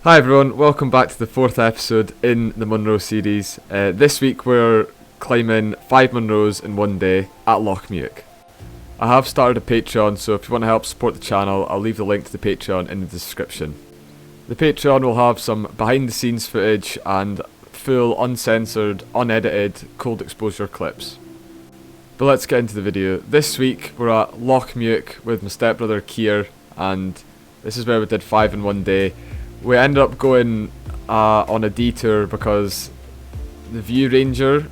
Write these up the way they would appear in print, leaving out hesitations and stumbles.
Hi everyone, welcome back to the 4th episode in the Munro series. This week we're climbing 5 Munros in one day at Loch Muick. I have started a Patreon, so if you want to help support the channel, I'll leave the link to the Patreon in the description. The Patreon will have some behind the scenes footage and full uncensored, unedited, cold exposure clips. But let's get into the video. This week we're at Loch Muick with my stepbrother Keir, and this is where we did 5 in one day. We ended up going on a detour because the View Ranger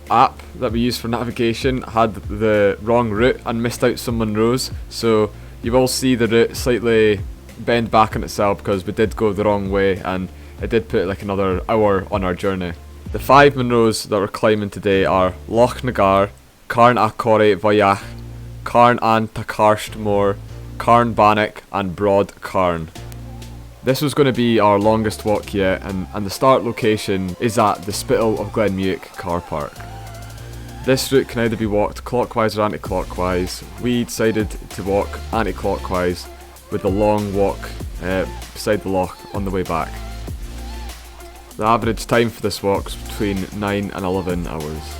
app that we use for navigation had the wrong route and missed out some Munros, so you will see the route slightly bend back on itself because we did go the wrong way and it did put like another hour on our journey. The 5 Munros that we're climbing today are Lochnagar, Carn a bhoidheach, Carn an t-sagairt mór, Carn bannoch and broad carn. This was going to be our longest walk yet, and the start location is at the Spittal of Glen Muick car park. This route can either be walked clockwise or anti-clockwise. We decided to walk anti-clockwise with a long walk beside the loch on the way back. The average time for this walk was between 9 and 11 hours.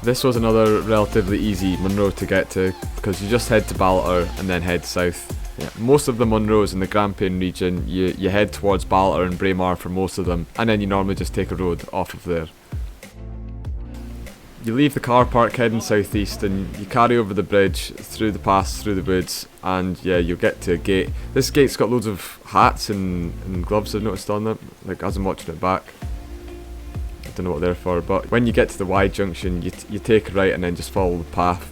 This was another relatively easy Munro to get to because you just head to Ballater and then head south. Yeah, most of the Munros in the Grampian region, you head towards Ballater and Braemar for most of them, and then you normally just take a road off of there. You leave the car park heading southeast and you carry over the bridge, through the pass, through the woods, and yeah, you'll get to a gate. This gate's got loads of hats and gloves I've noticed on them, like as I'm watching it back. I don't know what they're for, but when you get to the Y junction, you take a right and then just follow the path.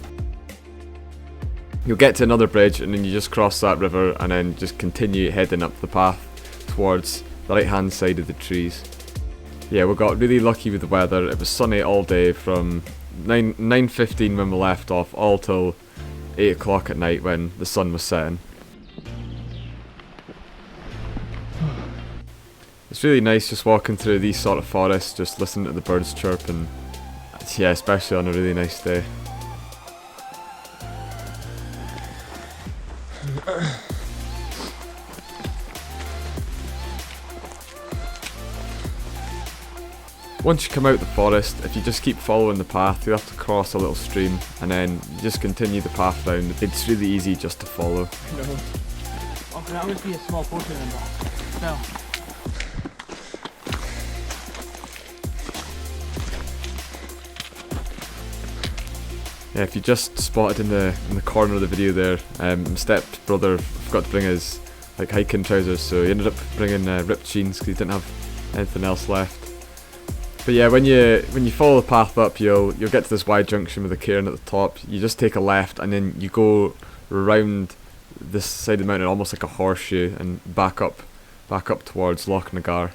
You'll get to another bridge and then you just cross that river and then just continue heading up the path towards the right hand side of the trees. Yeah, we got really lucky with the weather. It was sunny all day from 9:15 when we left off all till 8 o'clock at night when the sun was setting. It's really nice just walking through these sort of forests, just listening to the birds chirp, and yeah, especially on a really nice day. Once you come out the forest, if you just keep following the path, you'll have to cross a little stream and then you just continue the path round. It's really easy just to follow. No. Oh, that would be a small portion in that. No. Yeah, if you just spotted in the corner of the video there, my stepbrother forgot to bring his like hiking trousers, so he ended up bringing ripped jeans because he didn't have anything else left. But yeah, when you follow the path up, you'll get to this Y junction with a cairn at the top. You just take a left and then you go around this side of the mountain almost like a horseshoe and back up towards Lochnagar.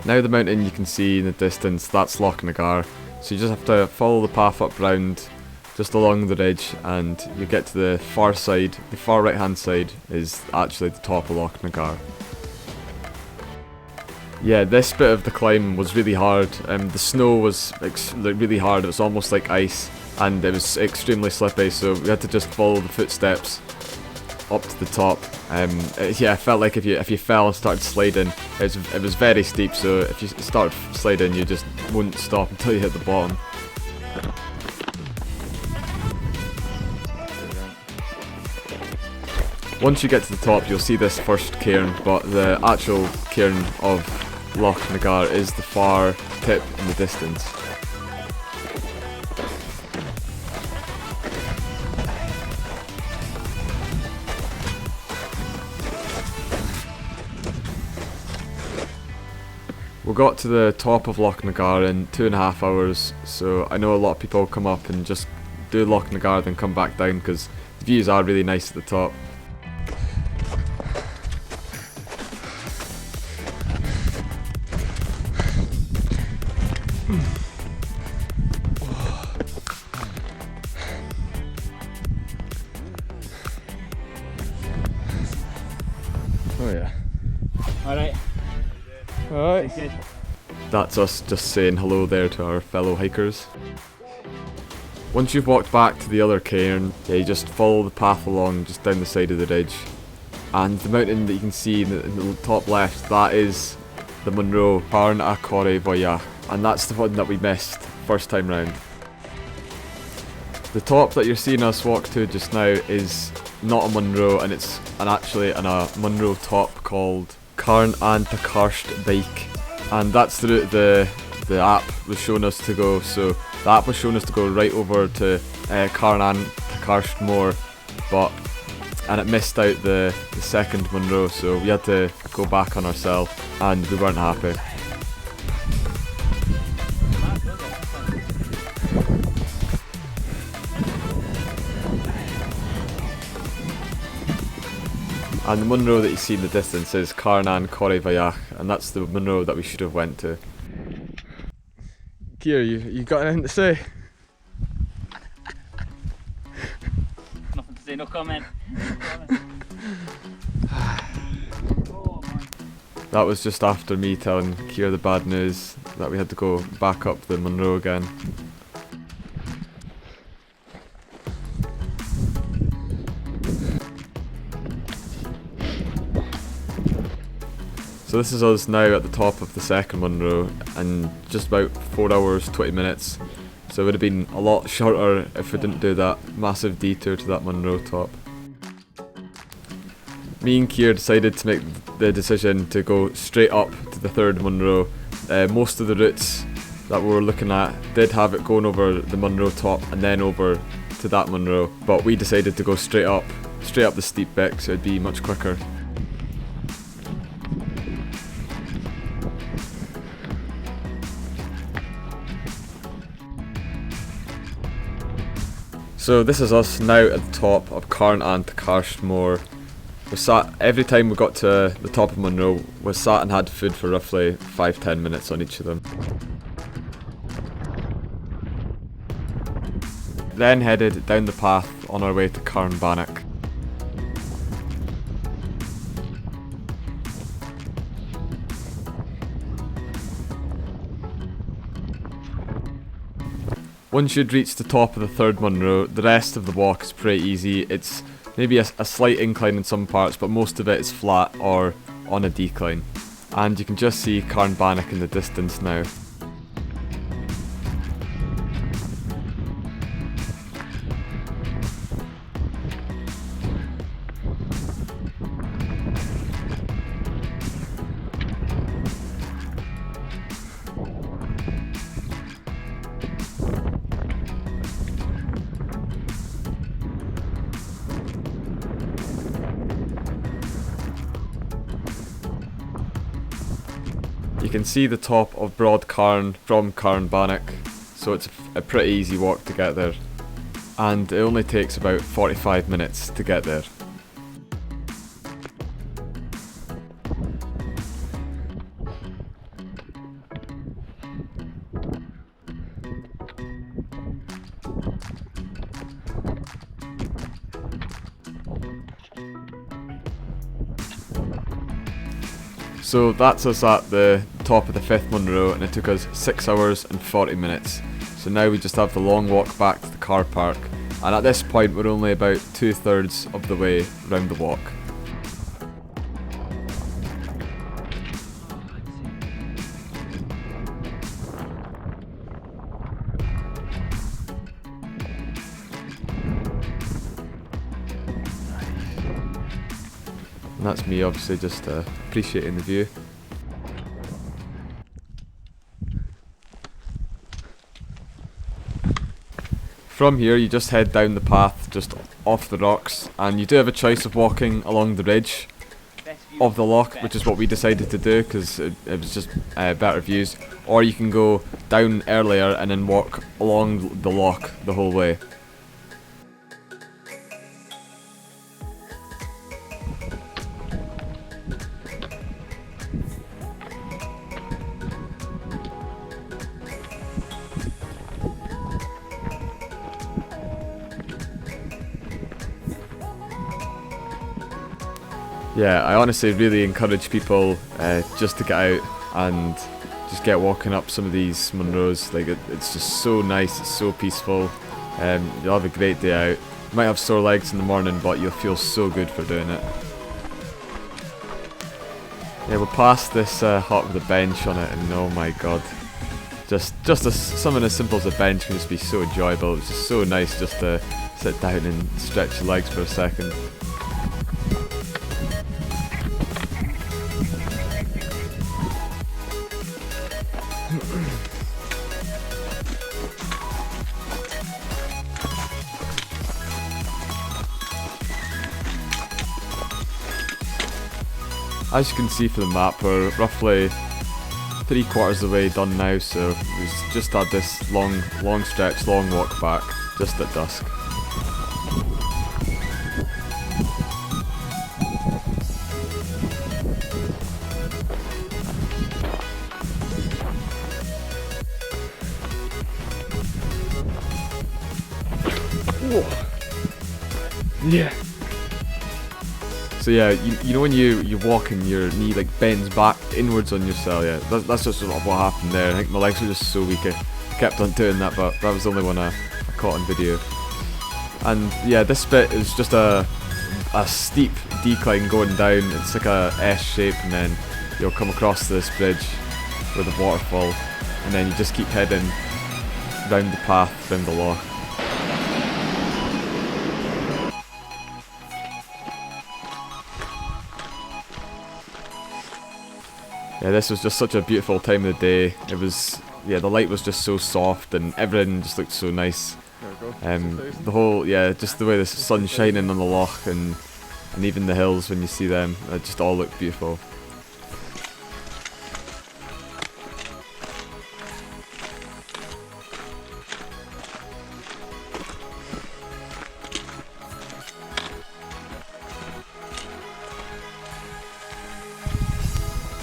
Now the mountain you can see in the distance, that's Lochnagar, so you just have to follow the path up round just along the ridge and you get to the far side. The far right hand side is actually the top of Lochnagar. Yeah, this bit of the climb was really hard. The snow was really hard, it was almost like ice and it was extremely slippy, so we had to just follow the footsteps up to the top. Yeah, I felt like if you fell and started sliding, it was very steep, so if you start sliding you just wouldn't stop until you hit the bottom. Once you get to the top you'll see this first cairn, but the actual cairn of Lochnagar is the far tip in the distance. We got to the top of Lochnagar in 2.5 hours, so I know a lot of people come up and just do Lochnagar then come back down because the views are really nice at the top. Oh yeah. Alright. Alright. Good. That's us just saying hello there to our fellow hikers. Once you've walked back to the other cairn, yeah, you just follow the path along just down the side of the ridge. And the mountain that you can see in the top left, that is the Munro Carn a bhoidheach, and that's the one that we missed first time round. The top that you're seeing us walk to just now is not a Munro, and it's actually a Munro top called Carn and t-sagairt bike, and that's the route the app was showing us to go. So the app was showing us to go right over to Carn and t-sagairt more, and it missed out the second Munro, so we had to go back on ourselves, and we weren't happy. And the Munro that you see in the distance is Carn and bhoidheach, and that's the Munro that we should have went to. Kier, you got anything to say? Nothing to say, no comment. That was just after me telling Kier the bad news that we had to go back up the Munro again. So this is us now at the top of the second Munro, and just about 4 hours 20 minutes. So it would have been a lot shorter if we didn't do that massive detour to that Munro top. Me and Kier decided to make the decision to go straight up to the third Munro. Most of the routes that we were looking at did have it going over the Munro top and then over to that Munro, but we decided to go straight up the steep bit, so it'd be much quicker. So this is us now at the top of Carn and t-sagairt more. We sat, every time we got to the top of Munro, we sat and had food for roughly 5-10 minutes on each of them. Then headed down the path on our way to Carn bannoch. Once you'd reached the top of the third Munro, the rest of the walk is pretty easy. It's maybe a slight incline in some parts, but most of it is flat or on a decline. And you can just see Carn bannoch in the distance now. You can see the top of Broad Carn from Carn bannoch, so it's a pretty easy walk to get there. And it only takes about 45 minutes to get there. So that's us at the top of the fifth Munro, and it took us 6 hours and 40 minutes. So now we just have the long walk back to the car park, and at this point we're only about 2/3 of the way round the walk. And that's me obviously just appreciating the view. From here you just head down the path just off the rocks, and you do have a choice of walking along the ridge of the loch, which is what we decided to do because it was just better views, or you can go down earlier and then walk along the loch the whole way. Yeah, I honestly really encourage people just to get out and just get walking up some of these Munros. Like it's just so nice, it's so peaceful. You'll have a great day out. You might have sore legs in the morning, but you'll feel so good for doing it. Yeah, we're past this hut with a bench on it, and oh my god, something as simple as a bench can just be so enjoyable. It's just so nice just to sit down and stretch your legs for a second. As you can see from the map, we're roughly 3/4 of the way done now, so we've just had this long stretch, long walk back, just at dusk. Whoa. Yeah. So yeah, you know when you walk and your knee like bends back inwards on yourself, yeah, that's just what happened there. I think my legs were just so weak I kept on doing that, but that was the only one I caught on video. And yeah, this bit is just a steep decline going down. It's like a S shape, and then you'll come across this bridge with a waterfall, and then you just keep heading round the path, round the loch. Yeah, this was just such a beautiful time of the day. It was, yeah, the light was just so soft and everything just looked so nice. There we go. The whole, yeah, just the way the sun's shining on the loch and even the hills when you see them, it just all looked beautiful.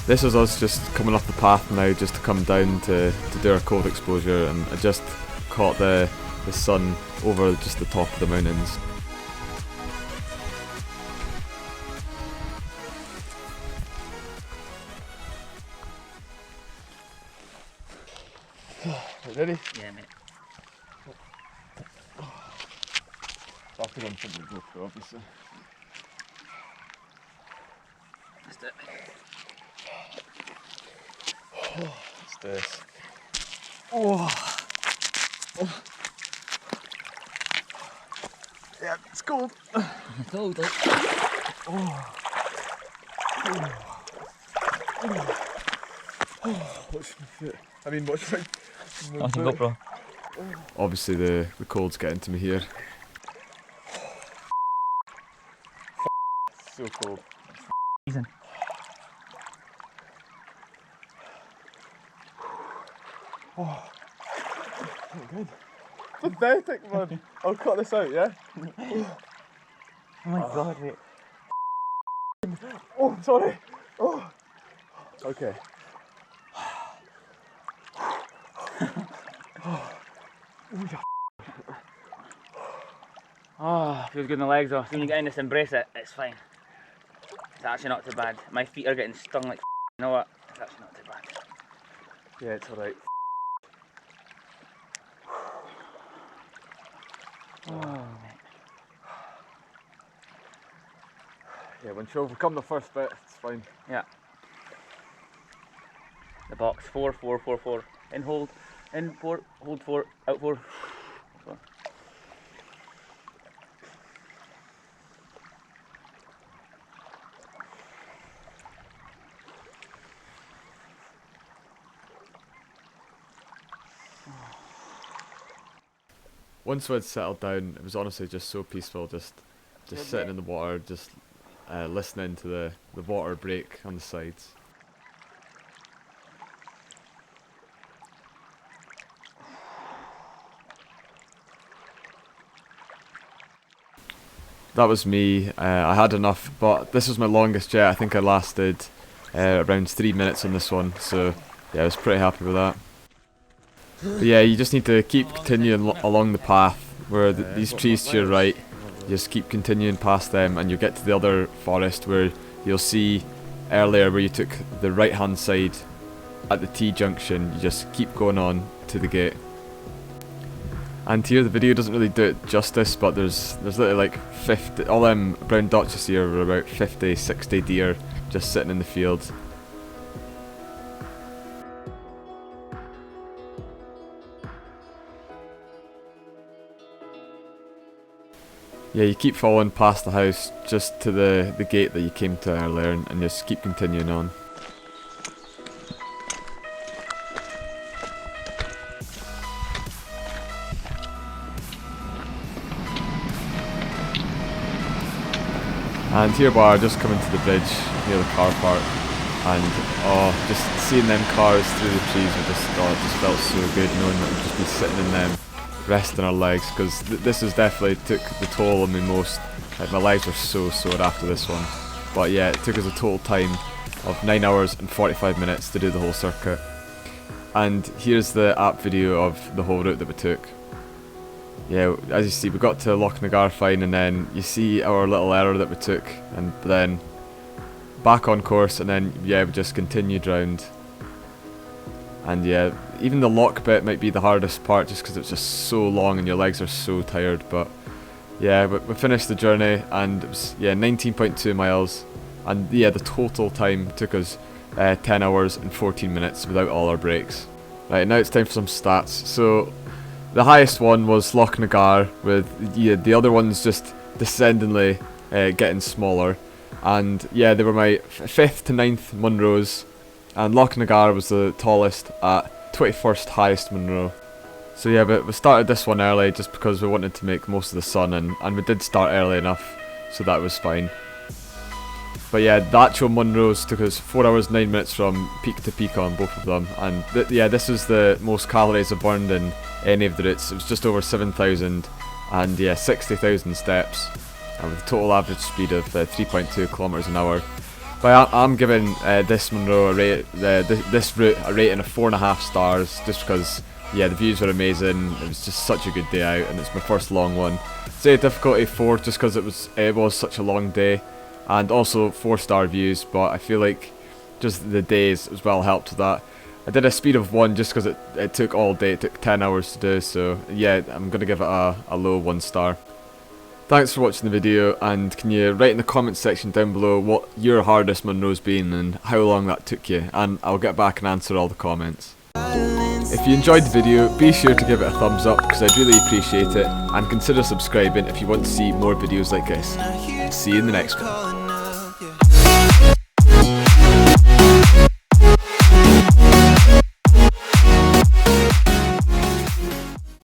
This was us just coming off the path now, just to come down to do our cold exposure, and I just caught the sun over just the top of the mountains. Ready? Yeah, mate. I'll put on something to go through, obviously. Let's do it. What's this? Oh. Yeah, it's cold. Cold, Watch my foot. I mean, watch my Awesome GoPro. Obviously the cold's getting to me here. It's so cold. Season. Oh, good. Pathetic, man. I'll cut this out, yeah? Oh my god, mate. Oh, sorry. Oh. Okay. Oh, feels good in the legs though. So when you get in this, embrace it, it's fine. It's actually not too bad. My feet are getting stung like you know what? It's actually not too bad. Yeah, it's alright. Oh, mate. Yeah, once you overcome the first bit, it's fine. Yeah. The box 4, 4, 4, 4. In hold. In 4, hold 4, out 4. 4. Once we'd settled down, it was honestly just so peaceful, just sitting in the water, just listening to the water break on the sides. That was me. I had enough, but this was my longest jet. I think I lasted around 3 minutes on this one, so yeah, I was pretty happy with that. But yeah, you just need to keep continuing along the path where these trees to your right, you just keep continuing past them and you get to the other forest where you'll see earlier where you took the right hand side at the T-junction, you just keep going on to the gate. And here the video doesn't really do it justice, but there's literally like 50, all them brown dots you see are about 50, 60 deer just sitting in the field. Yeah, you keep following past the house just to the gate that you came to earlier, and just keep continuing on. And here we are, just coming to the bridge near the car park, and just seeing them cars through the trees, it just felt so good knowing that we'd just be sitting in them, resting our legs, because this has definitely took the toll on me most. Like, my legs were so sore after this one, but yeah, it took us a total time of 9 hours and 45 minutes to do the whole circuit. And here's the app video of the whole route that we took. Yeah, as you see, we got to Lochnagar fine, and then you see our little error that we took, and then back on course, and then yeah, we just continued round. And yeah, even the lock bit might be the hardest part, just because it's just so long and your legs are so tired. But yeah, we finished the journey, and it was 19.2 miles, and yeah, the total time took us 10 hours and 14 minutes without all our breaks. Right, now it's time for some stats. So the highest one was Lochnagar, with the other ones just descendingly getting smaller. And yeah, they were my 5th to 9th Munros, and Lochnagar was the tallest at 21st highest Munro. So yeah, but we started this one early just because we wanted to make most of the sun, and we did start early enough, so that was fine. But yeah, the actual Munros took us 4 hours 9 minutes from peak to peak on both of them, and yeah, this was the most calories I burned in any of the routes. It was just over 7,000, and yeah, 60,000 steps, and with a total average speed of 3.2 kilometers an hour. But I'm giving this Munro this route a rating of 4.5 stars, just because yeah, the views were amazing. It was just such a good day out, and it's my first long one. Say difficulty 4, just because it was such a long day, and also 4-star views. But I feel like just the days as well helped with that. I did a speed of 1 just because it took all day. It took 10 hours to do, so yeah, I'm gonna give it a low 1 star. Thanks for watching the video, and can you write in the comments section down below what your hardest Munro's been and how long that took you, and I'll get back and answer all the comments. If you enjoyed the video, be sure to give it a thumbs up because I'd really appreciate it, and consider subscribing if you want to see more videos like this. See you in the next one.